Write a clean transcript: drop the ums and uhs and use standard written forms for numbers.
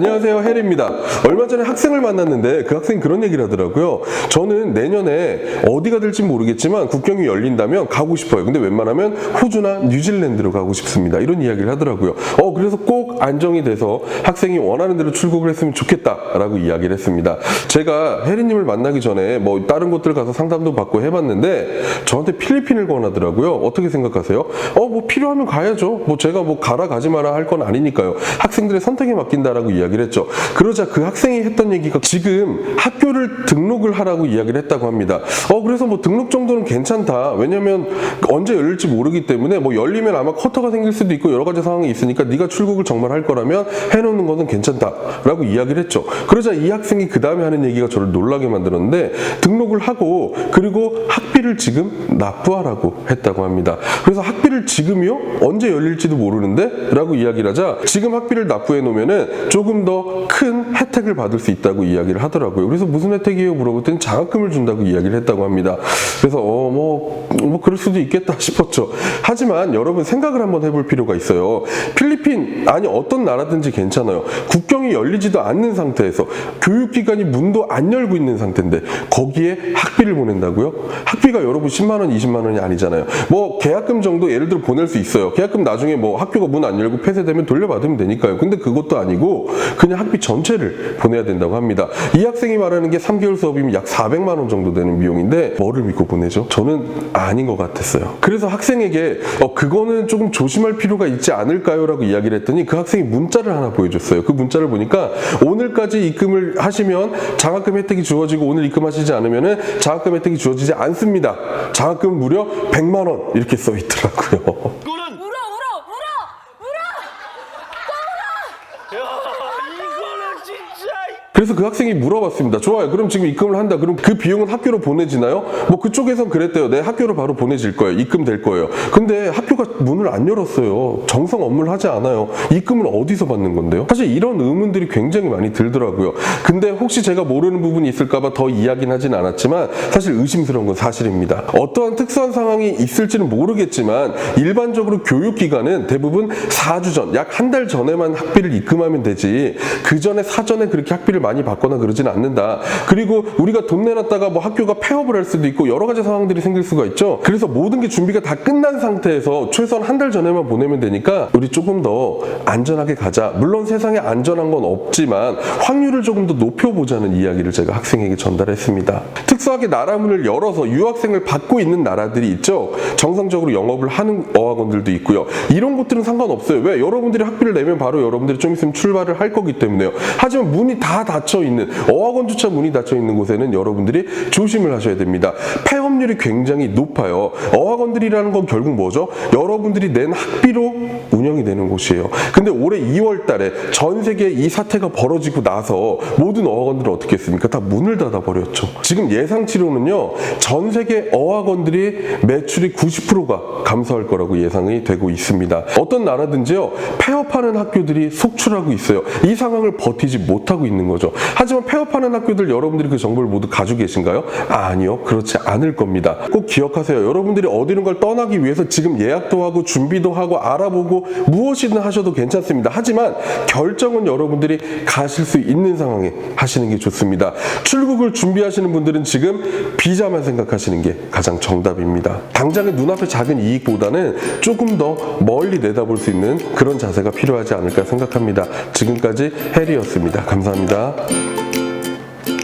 안녕하세요, 해리입니다. 얼마 전에 학생을 만났는데 그 학생이 그런 얘기를 하더라고요. 저는 내년에 어디가 될지 모르겠지만 국경이 열린다면 가고 싶어요. 근데 웬만하면 호주나 뉴질랜드로 가고 싶습니다. 이런 이야기를 하더라고요. 그래서 꼭 안정이 돼서 학생이 원하는 대로 출국을 했으면 좋겠다라고 이야기를 했습니다. 제가 해리님을 만나기 전에 다른 곳들 가서 상담도 받고 해봤는데 저한테 필리핀을 권하더라고요. 어떻게 생각하세요? 필요하면 가야죠. 제가 가라 가지 마라 할 건 아니니까요. 학생들의 선택에 맡긴다라고 이야기를 했죠. 그러자 그 학생이 했던 얘기가 지금 학교를 등록을 하라고 이야기를 했다고 합니다. 그래서 등록 정도는 괜찮다. 왜냐면 언제 열릴지 모르기 때문에 열리면 아마 쿼터가 생길 수도 있고 여러 가지 상황이 있으니까 네가 출국을 정말 할 거라면 해놓는 것은 괜찮다라고 이야기를 했죠. 그러자 이 학생이 그 다음에 하는 얘기가 저를 놀라게 만들었는데 등록을 하고 그리고 학비를 지금 납부하라고 했다고 합니다. 그래서 학비를 지금이요? 언제 열릴지도 모르는데? 라고 이야기를 하자 지금 학비를 납부해 놓으면은 조금 더 큰 혜택을 받을 수 있다고 이야기를 하더라고요. 그래서 무슨 혜택이에요? 물어봤더니 장학금을 준다고 이야기를 했다고 합니다. 그래서 그럴 수도 있겠다 싶었죠. 하지만 여러분 생각을 한번 해볼 필요가 있어요. 필리핀 아니 어떤 나라든지 괜찮아요. 국경이 열리지도 않는 상태에서 교육기관이 문도 안 열고 있는 상태인데 거기에 학비를 보낸다고요? 학비가 여러분 10만 원, 20만 원이 아니잖아요. 계약금 정도 예를 들어 보낼 수 있어요. 계약금 나중에 학교가 문 안 열고 폐쇄되면 돌려받으면 되니까요. 근데 그것도 아니고 그냥 학비 전체를 보내야 된다고 합니다. 이 학생이 말하는 게 3개월 수업이면 약 400만 원 정도 되는 비용인데 뭐를 믿고 보내죠? 저는 아닌 것 같았어요. 그래서 학생에게 그거는 조금 조심할 필요가 있지 않을까요? 라고 이야기를 했더니 그 학생이 문자를 하나 보여줬어요. 그 문자를 보니까 오늘까지 입금을 하시면 장학금 혜택이 주어지고 오늘 입금하시지 않으면 장학금 혜택이 주어지지 않습니다. 장학금 무려 100만 원 이렇게 써 있더라고요. 그래서 그 학생이 물어봤습니다. 좋아요. 그럼 지금 입금을 한다. 그럼 그 비용은 학교로 보내지나요? 그쪽에선 그랬대요. 네, 학교로 바로 보내질 거예요. 입금될 거예요. 근데 학교가 문을 안 열었어요. 정상 업무를 하지 않아요. 입금을 어디서 받는 건데요? 사실 이런 의문들이 굉장히 많이 들더라고요. 근데 혹시 제가 모르는 부분이 있을까봐 더 이야기는 하진 않았지만 사실 의심스러운 건 사실입니다. 어떠한 특수한 상황이 있을지는 모르겠지만 일반적으로 교육기관은 대부분 4주 전, 약 한 달 전에만 학비를 입금하면 되지 그 전에 사전에 그렇게 학비를 많이 받거나 그러지는 않는다. 그리고 우리가 돈 내놨다가 학교가 폐업을 할 수도 있고 여러 가지 상황들이 생길 수가 있죠. 그래서 모든 게 준비가 다 끝난 상태에서 최소한 한 달 전에만 보내면 되니까 우리 조금 더 안전하게 가자. 물론 세상에 안전한 건 없지만 확률을 조금 더 높여보자는 이야기를 제가 학생에게 전달했습니다. 특수하게 나라 문을 열어서 유학생을 받고 있는 나라들이 있죠. 정상적으로 영업을 하는 어학원들도 있고요. 이런 곳들은 상관없어요. 왜? 여러분들이 학비를 내면 바로 여러분들이 좀 있으면 출발을 할 거기 때문에요. 하지만 문이 다 닫혀있는 어학원조차 문이 닫혀있는 곳에는 여러분들이 조심을 하셔야 됩니다. 폐업률이 굉장히 높아요. 어학원들이라는 건 결국 뭐죠? 여러분들이 낸 학비로 운영이 되는 곳이에요. 근데 올해 2월 달에 전 세계에 이 사태가 벌어지고 나서 모든 어학원들은 어떻게 했습니까? 다 문을 닫아버렸죠. 지금 예상치로는요. 전 세계 어학원들이 매출이 90%가 감소할 거라고 예상이 되고 있습니다. 어떤 나라든지요. 폐업하는 학교들이 속출하고 있어요. 이 상황을 버티지 못하고 있는 거죠. 하지만 폐업하는 학교들 여러분들이 그 정보를 모두 가지고 계신가요? 아니요. 그렇지 않을 겁니다. 꼭 기억하세요. 여러분들이 어디론가를 떠나기 위해서 지금 예약도 하고 준비도 하고 알아보고 무엇이든 하셔도 괜찮습니다. 하지만 결정은 여러분들이 가실 수 있는 상황에 하시는 게 좋습니다. 출국을 준비하시는 분들은 지금 비자만 생각하시는 게 가장 정답입니다. 당장의 눈앞의 작은 이익보다는 조금 더 멀리 내다볼 수 있는 그런 자세가 필요하지 않을까 생각합니다. 지금까지 해리였습니다. 감사합니다.